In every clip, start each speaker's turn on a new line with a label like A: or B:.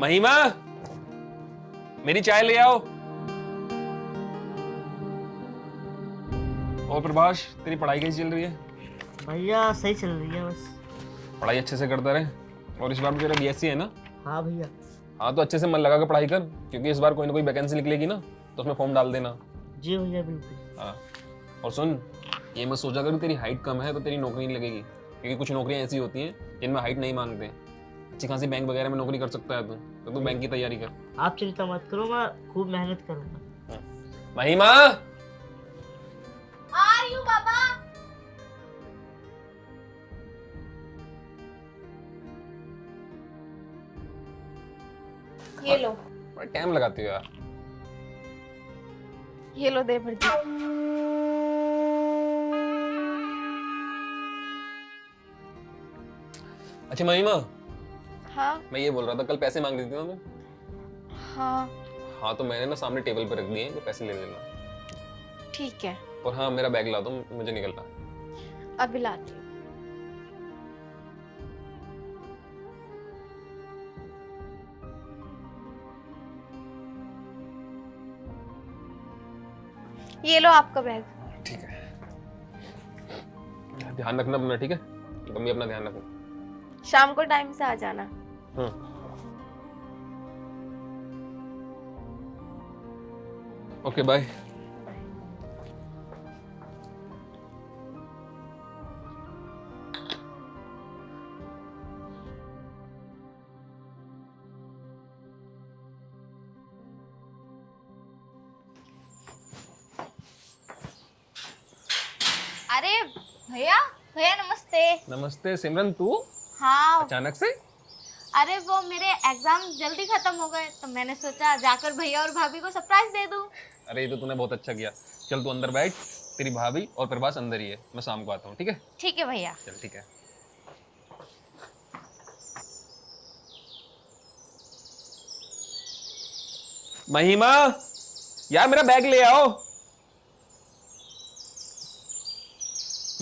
A: महिमा, मेरी चाय ले आओ। और प्रभाष, तेरी पढ़ाई कैसी चल रही है?
B: भैया सही चल रही है बस।
A: पढ़ाई अच्छे से करता रहे। और इस बार तेरा बीएससी है ना?
B: हाँ भैया।
A: हाँ तो अच्छे से मन लगा कर पढ़ाई कर, क्योंकि इस बार कोई ना कोई वैकेंसी निकलेगी ना, तो उसमें फॉर्म डाल देना।
B: जी भैया बिल्कुल।
A: हाँ, और सुन, ये मत सोचा कर तेरी हाइट कम है तो तेरी नौकरी नहीं लगेगी, क्योंकि कुछ नौकरियां ऐसी होती हैं जिनमें हाइट नहीं मांगते। अच्छी खासी बैंक वगैरह में नौकरी कर सकता है तो तू बैंक की तैयारी कर।
B: आप चिंता मत करो, मैं खूब मेहनत करूंगा।
A: महिमा,
C: आ रही हूँ पापा। ये लो।
A: बड़ा टाइम लगाती हो यार।
C: ये लो देवर जी।
A: अच्छा महिमा,
C: हाँ
A: मैं ये बोल रहा था, कल पैसे मांग रही थी ना तुम?
C: हाँ
A: हाँ तो मैंने ना सामने टेबल पे रख दिए हैं, तो पैसे ले लेना।
C: ठीक है,
A: और हाँ, मेरा बैग ला दो, मुझे निकलना है।
C: अभी लाती हूँ। ये लो आपका बैग।
A: ठीक है, ध्यान रखना अपना, ठीक है? तुम भी अपना ध्यान रखना।
C: शाम को टाइम से आ जाना।
A: Okay bye.
C: अरे भैया, भैया नमस्ते।
A: नमस्ते सिमरन, तू
C: हाँ,
A: अचानक से?
C: अरे वो मेरे एग्जाम जल्दी खत्म हो गए तो मैंने सोचा जाकर भैया और भाभी को सरप्राइज दे दूं।
A: अरे ये तो तूने बहुत अच्छा किया। चल तू अंदर बैठ, तेरी भाभी और प्रभास अंदर ही है, मैं शाम को आता हूँ, ठीक है?
C: ठीक है भैया।
A: चल ठीक है। महिमा, यार मेरा बैग ले आओ।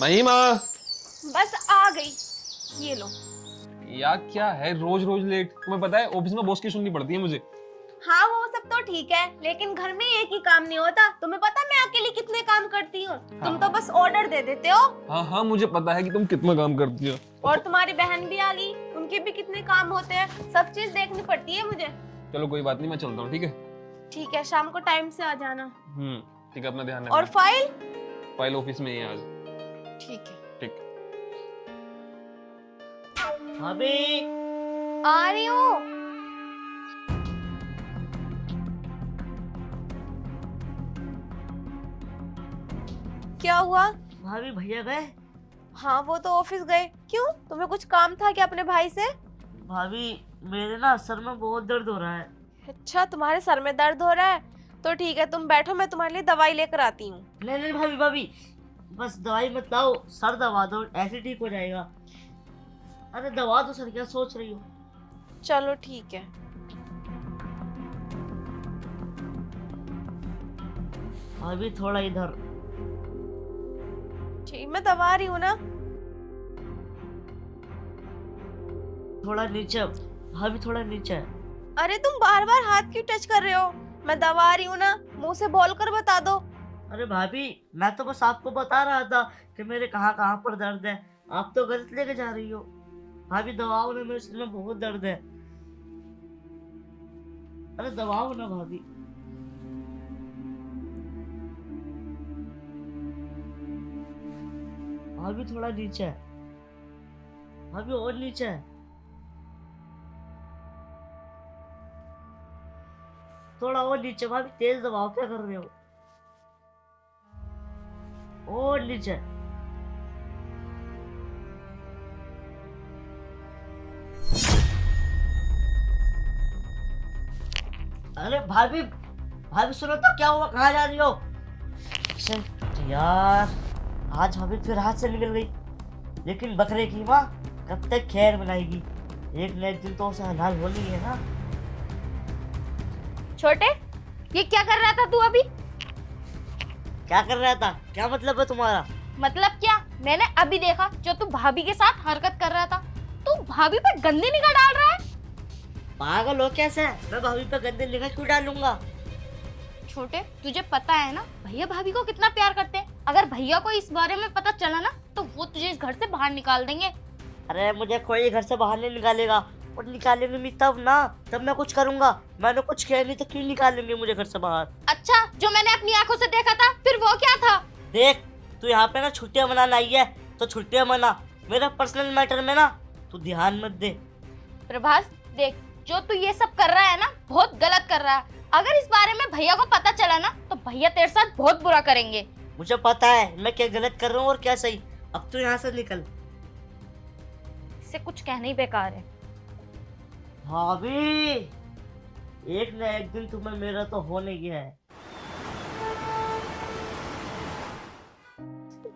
A: महिमा,
C: बस आ गई, ये लो।
A: यार क्या है रोज रोज लेट? तुम्हें पता है ऑफिस में बॉस की सुननी पड़ती है मुझे।
C: हाँ वो सब तो ठीक है, लेकिन घर में एक ही काम नहीं होता। तुम्हें पता मैं अकेली कितने काम करती हूँ? तुम तो बस ऑर्डर दे देते हो।
A: हाँ हाँ, मुझे पता है कि तुम कितना काम करती हो।
C: और तुम्हारी बहन भी आ गई, उनके भी कितने काम होते हैं, सब चीज देखनी पड़ती है मुझे।
A: चलो कोई बात नहीं, मैं चलता हूँ, ठीक है?
C: ठीक है, शाम को टाइम से आ जाना।
A: ठीक है, अपना ध्यान
C: और
A: रखना।
C: फाइल?
A: फाइल ऑफिस में ही है आज।
C: ठीक है,
A: ठीक।
B: भाभी
C: आ रही हूँ। क्या हुआ?
B: भाभी भैया गए?
C: हाँ वो तो ऑफिस गए। क्यों, तुम्हें कुछ काम था क्या अपने भाई से?
B: भाभी मेरे ना सर में बहुत दर्द हो रहा है।
C: अच्छा, तुम्हारे सर में दर्द हो रहा है तो ठीक है, तुम बैठो, मैं तुम्हारे लिए दवाई लेकर आती हूँ।
B: नहीं नहीं भाभी भाभी, बस दवाई मत लाओ, सर दबा दो, ऐसे ठीक हो जाएगा। अरे दबा दो सर, क्या सोच रही हो?
C: चलो ठीक है।
B: भाभी थोड़ा इधर।
C: ठीक, मैं दबा रही हूँ ना।
B: थोड़ा नीचे भाभी, थोड़ा नीचे।
C: अरे तुम बार बार हाथ क्यों टच कर रहे हो? मैं दबा रही हूँ ना, मुंह से बोल कर बता दो।
B: अरे भाभी मैं तो बस आपको बता रहा था कि मेरे कहाँ कहाँ पर दर्द है, आप तो गलत लेके जा रही हो। भाभी दबाओ ना, मेरे सिर में बहुत दर्द है। अरे दबाओ ना भाभी। भाभी थोड़ा नीचे है, भाभी और नीचे है, थोड़ा और नीचे। भाभी तेज दबाओ, क्या कर रहे हो? और नीचे। अरे भाभी भाभी सुनो तो, क्या हुआ, कहाँ जा रही हो? शिट यार, आज भाभी फिर हाथ से निकल गई। लेकिन बकरे की माँ कब तक खैर बनाएगी, एक न एक दिन तो उसे हलाल होनी है ना।
C: छोटे, ये क्या कर रहा था तू अभी?
B: क्या कर रहा था? क्या मतलब है तुम्हारा?
C: मतलब क्या? मैंने अभी देखा जो तू भाभी के साथ हरकत कर रहा था। तू भाभी पे गंदी निगाह डाल रहा है।
B: पागल हो कैसे? मैं भाभी पे गंदे निगाह क्यों डालूंगा?
D: छोटे, तुझे पता है ना भैया भाभी को कितना प्यार करते हैं। अगर भैया को इस बारे में पता चला ना तो वो तुझे इस घर से बाहर निकाल देंगे।
B: अरे मुझे कोई घर से बाहर नहीं निकालेगा, और निकालेंगे भी तब ना, तब मैं कुछ करूंगा। मैंने कुछ किया नहीं तो क्यों निकालेंगे मुझे घर से बाहर?
D: अच्छा, जो मैंने अपनी आंखों से देखा था फिर वो क्या था?
B: देख, तू यहाँ पे ना छुट्टियां मनाना आई है तो छुट्टियां मना, मेरे पर्सनल मैटर में ना तू ध्यान मत दे।
D: प्रभास देख, जो तू ये सब कर रहा है ना बहुत गलत कर रहा है। अगर इस बारे में भैया को पता चला ना तो भैया तेरे साथ बहुत बुरा करेंगे।
B: मुझे पता है मैं क्या गलत कर रहा हूँ और क्या सही। अब तू यहाँ से निकल।
D: इससे कुछ कहना ही बेकार है।
B: भाभी, एक ना एक दिन तुम्हें मेरा तो होने गया है।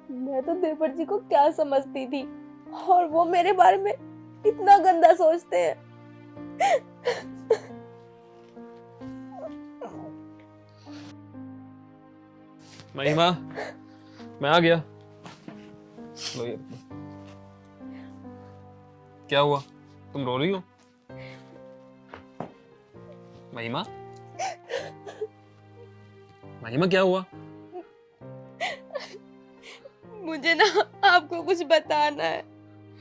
C: मैं तो देवर जी को क्या समझती थी, और वो मेरे बारे में इतना गंदा सोचते हैं।
A: महिमा, मैं आ गया। लो ये। क्या हुआ? तुम रो रही हो? महिमा, महिमा क्या हुआ?
C: मुझे ना आपको कुछ बताना है।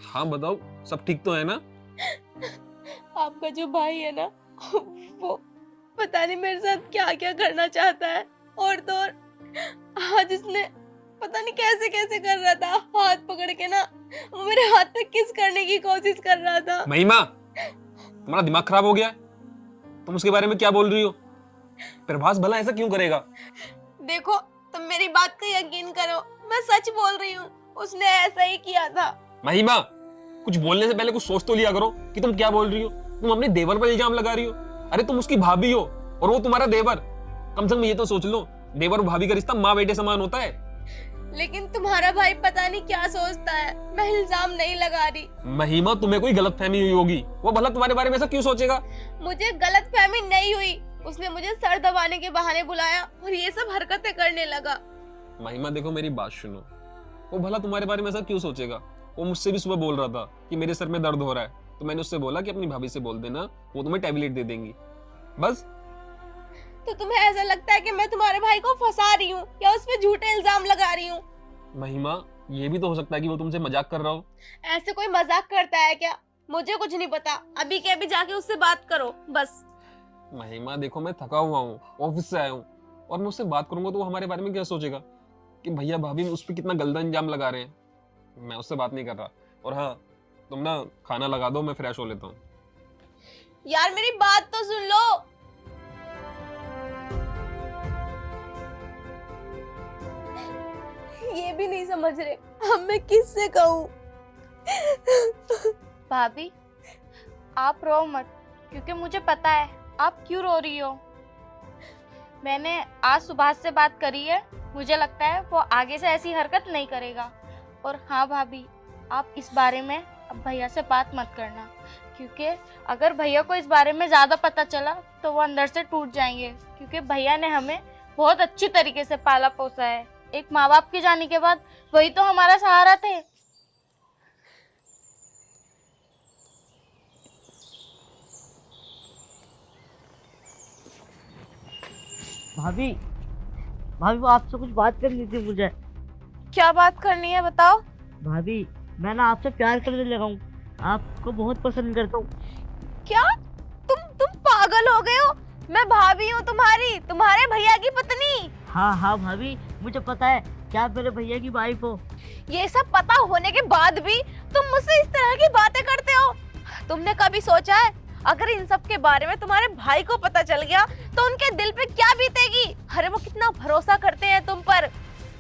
A: हाँ बताओ, सब ठीक तो है ना?
C: आपका जो भाई है ना, वो पता नहीं मेरे साथ क्या क्या करना चाहता है। और तो और आज इसने पता नहीं कैसे कैसे कर रहा था, हाथ पकड़ के ना वो मेरे हाथ पे किस करने की कोशिश कर रहा था।
A: महिमा, तुम्हारा दिमाग खराब हो गया है? तुम उसके बारे में क्या बोल रही हो? प्रभास भला ऐसा क्यों करेगा?
C: देखो, तुम मेरी बात का यकीन करो, मैं सच बोल रही हूँ, उसने ऐसा ही किया था।
A: महिमा, कुछ बोलने से पहले कुछ सोच तो लिया करो कि तुम क्या बोल रही हो। तुम अपने देवर पर इल्जाम लगा रही हो। अरे तुम उसकी भाभी हो और वो तुम्हारा देवर। कम से कम ये तो सोच लो, देवर और भाभी का रिश्ता माँ बेटे समान होता है।
C: लेकिन तुम्हारा भाई पता नहीं क्या सोचता है। मैं इल्जाम नहीं लगा रही।
A: महिमा, तुम्हें कोई गलतफहमी हुई होगी। वो भला तुम्हारे बारे में ऐसा क्यों सोचेगा?
C: मुझे गलतफहमी नहीं हुई, उसने मुझे सर दबाने के बहाने बुलाया और ये सब हरकतें करने लगा।
A: महिमा देखो, मेरी बात सुनो। वो भला तुम्हारे बारे में ऐसा क्यों सोचेगा? वो मुझसे भी सुबह बोल रहा था कि मेरे सर में दर्द हो रहा है, तो मैंने उससे बोला कि अपनी भाभी से बोल देना, वो तुम्हें टैबलेट दे देंगी। बस।
C: तो तुम्हें ऐसा लगता है कि मैं तुम्हारे भाई को फंसा रही हूँ या उस पर झूठे इल्जाम लगा रही हूँ?
A: महिमा, ये भी तो हो सकता है कि वो तुमसे मजाक कर रहा हो।
C: ऐसे कोई मजाक करता है क्या? मुझे कुछ नहीं पता। अभी के अभी जाके उससे बात करो बस।
A: महिमा देखो, मैं थका हुआ हूँ, ऑफिस से आया हूँ, और मैं उससे बात करूंगा तो वो हमारे बारे में क्या सोचेगा कि भैया भाभी उस पर कितना गलत इल्जाम लगा रहे हैं। मैं उससे बात नहीं कर रहा। और हाँ, तुम ना खाना लगा दो, मैं फ्रेश हो लेता हूँ।
C: यार मेरी बात तो सुन लो। ये भी नहीं समझ रहे, अब मैं किससे कहूँ?
D: भाभी, आप रो मत, क्योंकि मुझे पता है आप क्यों रो रही हो। मैंने आज सुभाष से बात करी है, मुझे लगता है वो आगे से ऐसी हरकत नहीं करेगा। और हाँ भाभी, आप इस बारे में अब भैया से बात मत करना, क्योंकि अगर भैया को इस बारे में ज़्यादा पता चला तो वो अंदर से टूट जाएंगे, क्योंकि भैया ने हमें बहुत अच्छी तरीके से पाला पोसा है। एक माँ बाप के जाने के बाद वही तो हमारा सहारा थे।
B: भाभी, भाभी वो आपसे कुछ बात करनी थी मुझे।
C: क्या बात करनी है बताओ?
B: भाभी, मैं ना आपसे प्यार करने लगा हूँ, आपको बहुत पसंद करता हूँ।
C: क्या? तुम पागल हो गए हो? मैं भाभी हूँ तुम्हारी, तुम्हारे भैया की पत्नी।
B: हाँ हाँ भाभी, मुझे पता है कि आप मेरे भैया की वाइफ हो।
C: ये सब पता होने के बाद भी तुम मुझसे इस तरह की बातें करते हो? तुमने कभी सोचा है अगर इन सब के बारे में तुम्हारे भाई को पता चल गया तो उनके दिल पे क्या बीतेगी? अरे वो कितना भरोसा करते हैं तुम पर।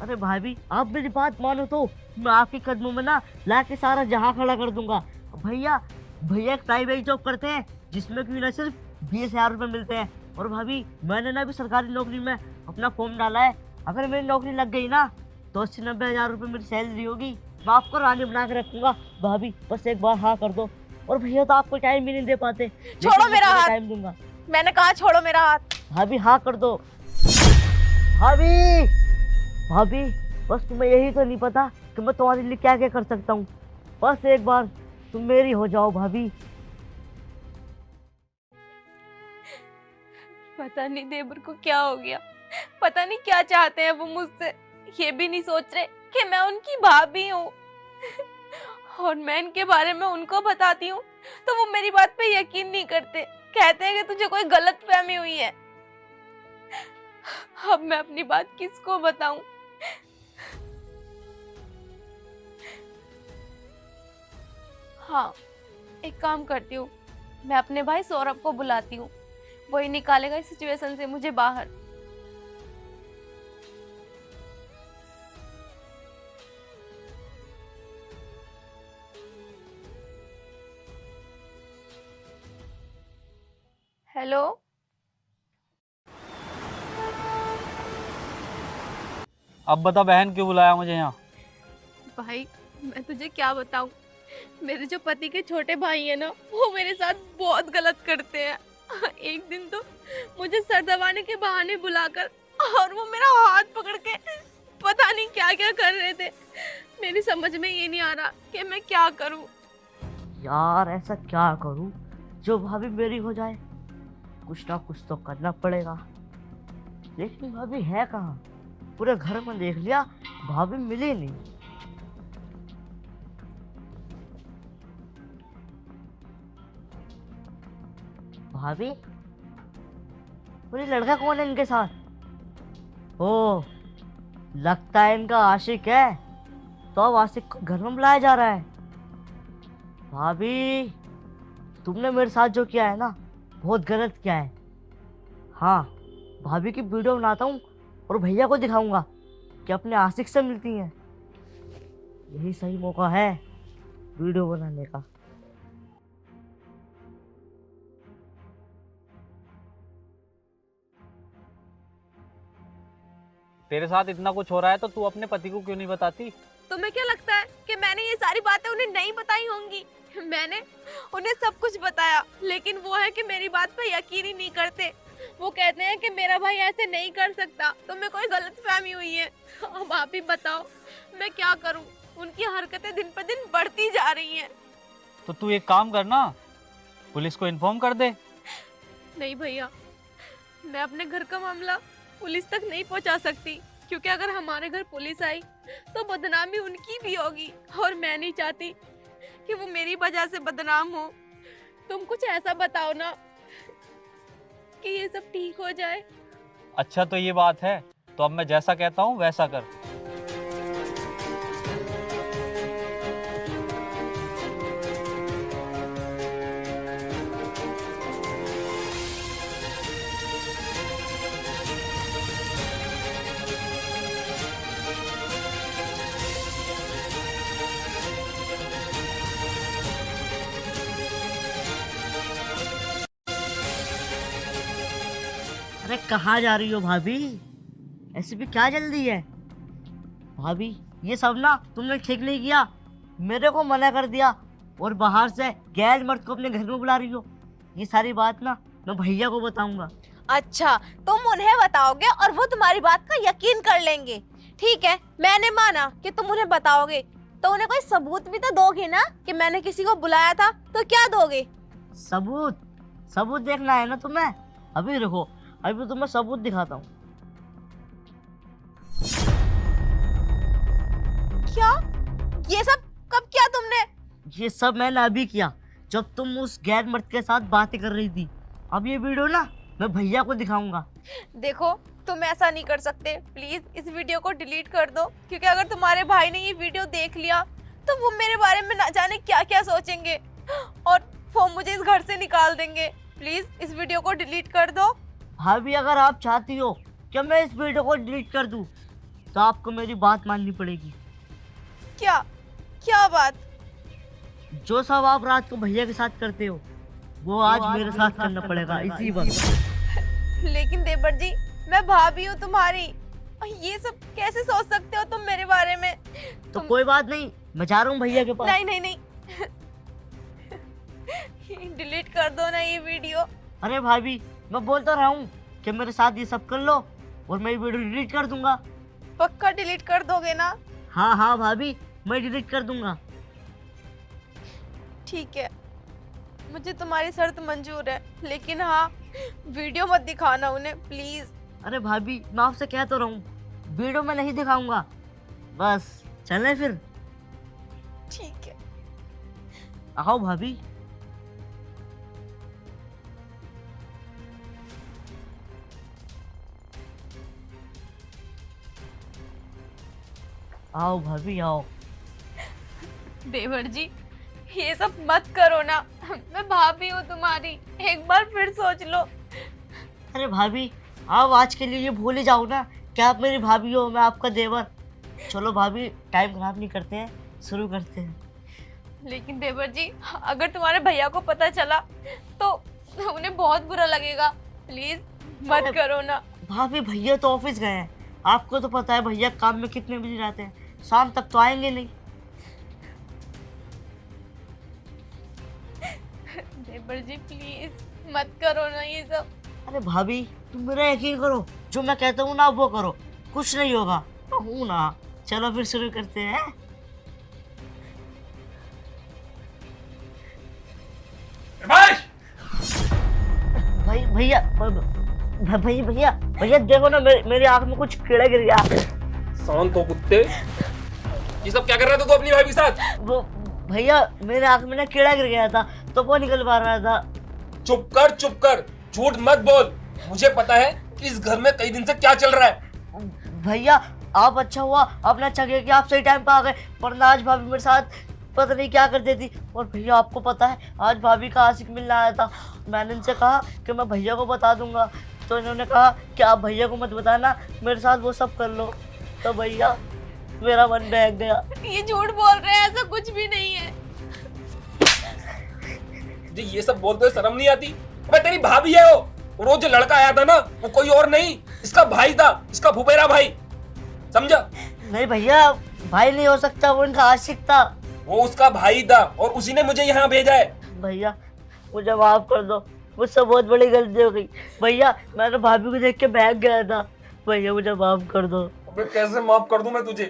B: अरे भाभी, आप मेरी बात मानो तो मैं आपके कदमों में ना ला के सारा जहां खड़ा कर दूंगा। भैया एक प्राइवेट जॉब करते हैं जिसमें कि ना सिर्फ 20,000 रुपये मिलते हैं। और भाभी, मैंने ना अभी सरकारी नौकरी में अपना फॉर्म डाला है। अगर मेरी नौकरी लग गई ना तो 80-90 हज़ार रुपये मेरी सैलरी होगी। मैं आपको रानी बना के रखूंगा। भाभी बस एक बार हाँ कर दो। और भैया तो आपको टाइम भी नहीं दे पाते।
C: छोड़ो मेरा हाथ।
B: टाइम दूंगा।
C: मैंने कहा छोड़ो मेरा हाथ।
B: भाभी हाँ कर दो। भाभी भाभी, बस तुम्हें यही तो नहीं पता कि मैं तुम्हारे लिए क्या क्या कर सकता हूँ। बस एक बार तुम मेरी हो जाओ भाभी।
C: पता नहीं देवर को क्या हो गया, पता नहीं क्या चाहते हैं वो मुझसे। ये भी नहीं सोच रहे कि मैं उनकी भाभी हूँ। और मैं इनके बारे में उनको बताती हूँ तो वो मेरी बात पे यकीन नहीं करते, कहते हैं कि तुझे कोई गलतफहमी हुई है। अब मैं अपनी बात किसको बताऊं? हाँ, एक काम करती हूँ, मैं अपने भाई सौरभ को बुलाती हूँ, वही निकालेगा इस सिचुएशन से मुझे बाहर। हेलो,
E: अब बता बहन, क्यों बुलाया मुझे यहाँ?
C: भाई मैं तुझे क्या बताऊं, मेरे जो पति के छोटे भाई है ना, वो मेरे साथ बहुत गलत करते हैं। एक दिन तो मुझे सर दबाने के बहाने बुलाकर और वो मेरा हाथ पकड़ के पता नहीं क्या क्या कर रहे थे। मेरी समझ में ये नहीं आ रहा कि मैं क्या करूं।
B: यार ऐसा क्या करूं जो भाभी मेरी हो जाए? कुछ ना कुछ तो करना पड़ेगा। लेकिन भाभी है कहाँ? पूरे घर में देख लिया, भाभी मिली नहीं। भाभी, पूरी लड़का कौन है इनके साथ? ओ, लगता है इनका आशिक है। तो अब आशिक को घर में बुलाया जा रहा है। भाभी, तुमने मेरे साथ जो किया है ना, बहुत गलत किया है। हाँ, भाभी की वीडियो बनाता हूँ और भैया को दिखाऊंगा कि अपने आशिक से मिलती हैं। यही सही मौका है वीडियो बनाने का।
E: तेरे साथ इतना कुछ हो रहा है तो तू अपने पति को क्यों नहीं बताती?
C: तुम्हें क्या लगता है कि मैंने ये सारी बातें उन्हें नहीं बताई होंगी? मैंने उन्हें सब कुछ बताया, लेकिन वो है कि मेरी बात पे यकीन ही नहीं करते। वो कहते हैं कि मेरा भाई ऐसे नहीं कर सकता, तुम्हें कोई गलतफहमी हुई है। अब आप ही बताओ मैं क्या करूं? उनकी हरकतें दिन पर दिन बढ़ती जा रही हैं।
E: तो तू एक काम करना, पुलिस को इन्फॉर्म कर दे।
C: नहीं भैया, मैं अपने घर का मामला पुलिस तक नहीं पहुंचा सकती, क्योंकि अगर हमारे घर पुलिस आई तो बदनामी उनकी भी होगी और मैं नहीं चाहती कि वो मेरी वजह से बदनाम हो। तुम कुछ ऐसा बताओ ना कि ये सब ठीक हो जाए।
E: अच्छा तो ये बात है, तो अब मैं जैसा कहता हूँ वैसा कर।
B: अरे कहाँ जा रही हो भाभी? ऐसे भी क्या जल्दी है? भाभी, ये सब ना तुमने ठीक नहीं किया। मेरे को मना कर दिया और बाहर से गैर मर्द को अपने घर में बुला रही हो। ये सारी बात ना मैं भैया को बताऊंगा।
C: अच्छा, तुम उन्हें बताओगे और वो तुम्हारी बात का यकीन कर लेंगे। ठीक है, मैंने माना कि तुम उन्हें बताओगे, तो उन्हें कोई सबूत भी तो दोगे ना कि मैंने किसी को बुलाया था। तो क्या दोगे?
B: सबूत? सबूत देखना है ना तुम्हें? अभी रुको, अभी तुम्हें सबूत दिखाता हूँ।
C: क्या? ये सब कब किया तुमने?
B: ये सब मैंने अभी किया, जब तुम उस गैर मर्द के साथ बातें कर रही थी। अब ये वीडियो ना मैं भैया को दिखाऊंगा।
C: देखो, तुम ऐसा नहीं कर सकते। प्लीज इस वीडियो को डिलीट कर दो, क्योंकि अगर तुम्हारे भाई ने ये वीडियो देख लिया तो वो मेरे बारे में ना जाने क्या क्या सोचेंगे और वो मुझे इस घर से निकाल देंगे। प्लीज इस वीडियो को डिलीट कर दो।
B: भाभी, अगर आप चाहती हो कि मैं इस वीडियो को डिलीट कर दूं, तो आपको मेरी बात माननी पड़ेगी।
C: क्या? क्या बात?
B: जो सब आप रात को भैया के साथ करते हो, वो आज मेरे साथ करना पड़ेगा, इसी वक्त।
C: लेकिन देवर जी, मैं भाभी हूँ तुम्हारी, और ये सब कैसे सोच सकते हो तुम मेरे बारे में?
B: तो कोई बात नहीं, मैं जा रहा हूँ भैया के पास।
C: नहीं नहीं नहीं, डिलीट कर दो ना ये वीडियो।
B: अरे भाभी, मैं बोलता रहा हूँ कि मेरे साथ ये सब कर लो और मैं ये वीडियो डिलीट कर दूंगा।
C: पक्का डिलीट कर दोगे ना?
B: हाँ हाँ भाभी, मैं डिलीट कर दूंगा।
C: ठीक है, मुझे तुम्हारी शर्त मंजूर है, लेकिन हाँ, वीडियो मत दिखाना उन्हें प्लीज।
B: अरे भाभी मैं आपसे कह तो रहा हूँ वीडियो में नहीं दिखाऊंगा। बस चलें फिर।
C: ठीक है।
B: आओ भाभी। आओ भाभी आओ।
C: देवर जी ये सब मत करो ना, मैं भाभी हूँ तुम्हारी, एक बार फिर सोच लो।
B: अरे भाभी आप आज के लिए ये भूल ही जाओ ना कि आप मेरी भाभी हो, मैं आपका देवर। चलो भाभी टाइम खराब नहीं करते हैं, शुरू करते हैं।
C: लेकिन देवर जी अगर तुम्हारे भैया को पता चला तो उन्हें बहुत बुरा लगेगा, प्लीज मत
B: अरे
C: करो ना।
B: भाभी भैया तो ऑफिस गए हैं, आपको तो पता है भैया काम में कितने बिजी रहते हैं, शाम तक तो आएंगे नहीं।
C: देवर जी प्लीज मत करो ना ये सब।
B: अरे भाभी तुम मेरा यकीन करो, जो मैं कहता हूँ ना वो करो, कुछ नहीं होगा। मैं हूं ना। चलो फिर शुरू करते हैं। भाई भैया भैया भैया भैया देखो ना मेरी आंख में कुछ कीड़ा गिर गया।
A: शांत हो कुत्ते, ये सब क्या कर रहा था तू अपनी भाई के साथ?
B: वो भैया मेरे आंख में ना कीड़ा गिर गया था तो वो निकल पा रहा था।
A: चुप कर, झूठ मत बोल। मुझे पता है कि इस घर में कई दिन से क्या चल रहा है।
B: भैया आप अच्छा हुआ आपने अच्छा किया कि आप सही टाइम पे आ गए, वरना आज भाभी मेरे साथ पता नहीं क्या कर देती। और भैया आपको पता है आज भाभी का आशिक मिलने आया था, मैंने इनसे कहा कि मैं भैया को बता दूंगा, तो इन्होंने कहा कि आप भैया को मत बताना, मेरे साथ वो सब कर लो। तो भैया मेरा मन बहक गया।
C: ये झूठ बोल रहे हैं, ऐसा कुछ भी नहीं है।
A: तुझे ये सब बोलते हुए शर्म नहीं आती? अबे तेरी भाभी है वो जो लड़का आया था ना वो कोई और नहीं, इसका भाई था, इसका फुफेरा भाई, समझा?
B: नहीं भैया भाई नहीं हो सकता, वो इनका आशिक था।
A: वो उसका भाई था और उसी ने मुझे यहाँ भेजा है।
B: भैया मुझे माफ कर दो, मुझसे बहुत बड़ी गलती हो गई। भैया मैंने भाभी को देख के बहक गया था, भैया मुझे माफ कर दो।
A: अबे कैसे माफ कर दूं मैं तुझे,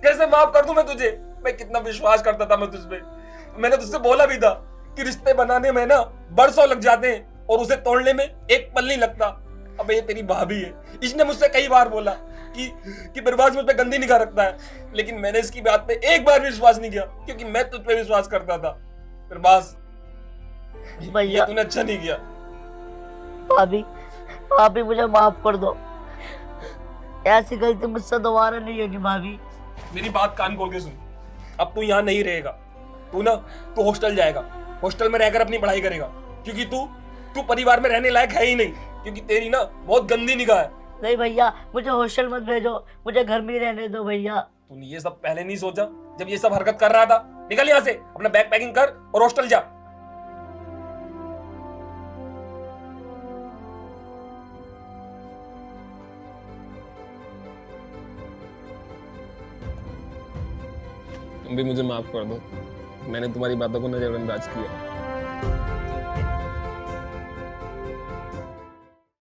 A: कैसे माफ कर दूं मैं तुझे? मैं कितना विश्वास करता था मैं तुझ पे। मैंने तुझसे बोला भी था कि रिश्ते बनाने में ना बरसों लग जाते हैं और उसे तोड़ने में एक पल नहीं लगता। अबे ये तेरी भाभी है, इसने मुझसे कई बार बोला कि बिरबाज मुझ पे गंदी निगाह रखता है, लेकिन मैंने इसकी बात पे एक बार भी विश्वास नहीं किया क्योंकि मैं तुझ पे विश्वास करता था। बिरबाज
B: भैया
A: तूने अच्छा नहीं किया।
B: भाभी भाभी मुझे माफ कर दो, ऐसी गलती मुझसे दोबारा नहीं होगी भाभी।
A: मेरी बात कान खोल के सुन, अब तू यहाँ नहीं रहेगा, तू हॉस्टल जाएगा, हॉस्टल में रहकर अपनी पढ़ाई करेगा क्योंकि तू परिवार में रहने लायक है ही नहीं, क्योंकि तेरी ना बहुत गंदी निगाह है।
B: नहीं भैया मुझे हॉस्टल मत भेजो, मुझे घर में ही रहने दो भैया।
A: तूने ये सब पहले नहीं सोचा जब ये सब हरकत कर रहा था? निकल यहाँ से, अपना बैग पैकिंग कर और हॉस्टल जा। तुम भी मुझे माफ कर दो, मैंने तुम्हारी बातों को नजरअंदाज किया।